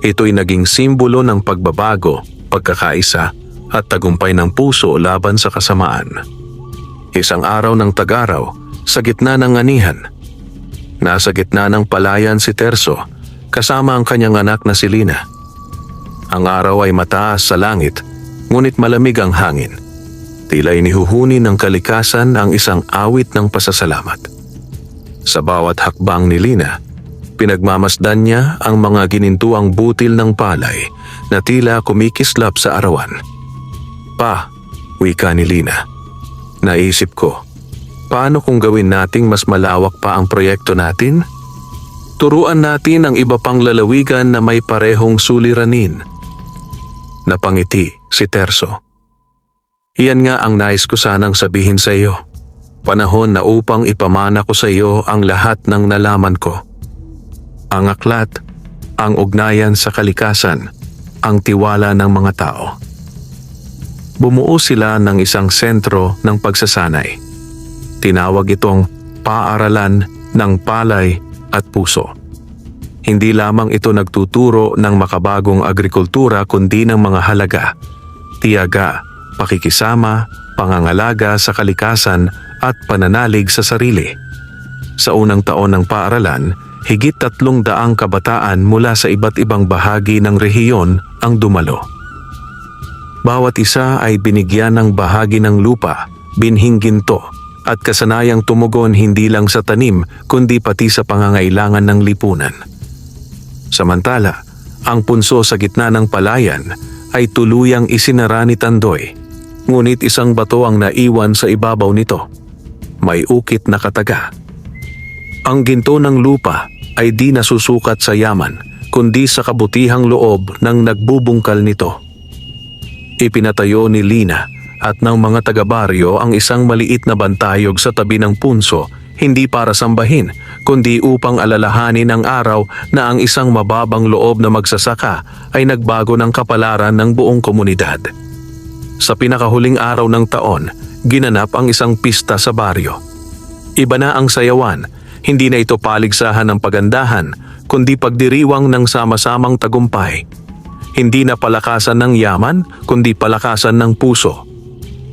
Ito'y naging simbolo ng pagbabago, pagkakaisa, at tagumpay ng puso laban sa kasamaan. Isang araw ng tag-araw, sa gitna ng anihan. Nasa gitna ng palayan si Terso, kasama ang kanyang anak na si Lina. Ang araw ay mataas sa langit, ngunit malamig ang hangin. Tila inihuhuni ng kalikasan ang isang awit ng pasasalamat. Sa bawat hakbang ni Lina, pinagmamasdan niya ang mga ginintuang butil ng palay na tila kumikislap sa arawan. Pa, wika ni Lina. Naisip ko, paano kung gawin nating mas malawak pa ang proyekto natin? Turuan natin ang iba pang lalawigan na may parehong suliranin. Napangiti si Terso. Iyan nga ang nais ko sanang sabihin sa iyo. Panahon na upang ipamana ko sa iyo ang lahat ng nalaman ko. Ang aklat, ang ugnayan sa kalikasan, ang tiwala ng mga tao. Bumuo sila ng isang sentro ng pagsasanay. Tinawag itong paaralan ng palay at puso. Hindi lamang ito nagtuturo ng makabagong agrikultura kundi ng mga halaga, tiyaga, pakikisama, pangangalaga sa kalikasan at pananalig sa sarili. Sa unang taon ng paaralan, higit 300 kabataan mula sa iba't ibang bahagi ng rehiyon ang dumalo. Bawat isa ay binigyan ng bahagi ng lupa, binhing ginto, at kasanayang tumugon hindi lang sa tanim kundi pati sa pangangailangan ng lipunan. Samantala, ang punso sa gitna ng palayan ay tuluyang isinara ni Tandoy, ngunit isang bato ang naiwan sa ibabaw nito. May ukit na kataga. Ang ginto ng lupa ay di nasusukat sa yaman, kundi sa kabutihang loob ng nagbubungkal nito. Ipinatayo ni Lina at ng mga taga-baryo ang isang maliit na bantayog sa tabi ng punso, hindi para sambahin, kundi upang alalahanin ang araw na ang isang mababang loob na magsasaka ay nagbago ng kapalaran ng buong komunidad. Sa pinakahuling araw ng taon, ginanap ang isang pista sa baryo. Iba na ang sayawan, hindi na ito paligsahan ng pagandahan, kundi pagdiriwang ng sama-samang tagumpay. Hindi na palakasan ng yaman, kundi palakasan ng puso.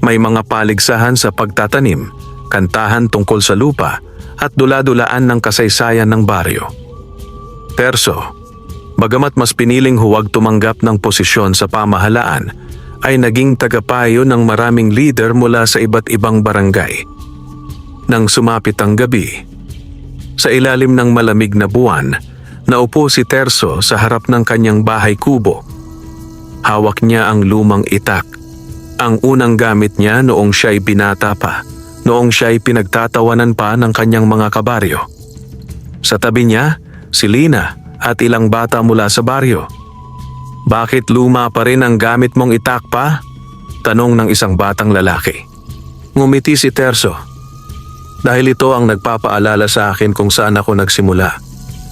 May mga paligsahan sa pagtatanim, kantahan tungkol sa lupa, at dula-dulaan ng kasaysayan ng baryo. Terso, bagamat mas piniling huwag tumanggap ng posisyon sa pamahalaan, ay naging tagapayo ng maraming leader mula sa iba't ibang barangay. Nang sumapit ang gabi, sa ilalim ng malamig na buwan, naupo si Terso sa harap ng kanyang bahay kubo. Hawak niya ang lumang itak, ang unang gamit niya noong siya'y binata pa, noong siya'y pinagtatawanan pa ng kanyang mga kabaryo. Sa tabi niya, si Lina at ilang bata mula sa baryo. "Bakit luma pa rin ang gamit mong itak pa?" tanong ng isang batang lalaki. Ngumiti si Terso. "Dahil ito ang nagpapaalala sa akin kung saan ako nagsimula.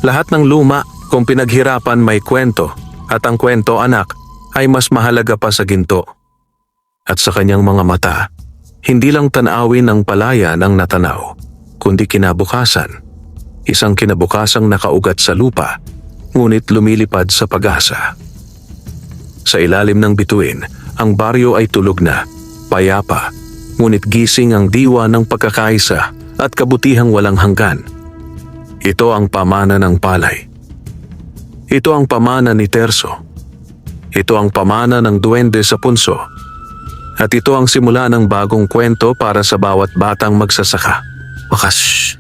Lahat ng luma kung pinaghirapan may kwento, at ang kwento, anak, ay mas mahalaga pa sa ginto." At sa kanyang mga mata, hindi lang tanawin ng palayan ang natanaw, kundi kinabukasan. Isang kinabukasang nakaugat sa lupa, ngunit lumilipad sa pag-asa. Sa ilalim ng bituin, ang baryo ay tulog na, payapa, ngunit gising ang diwa ng pagkakaisa at kabutihang walang hanggan. Ito ang pamana ng palay. Ito ang pamana ni Terso. Ito ang pamana ng duwende sa punso. At ito ang simula ng bagong kwento para sa bawat batang magsasaka. Wakas,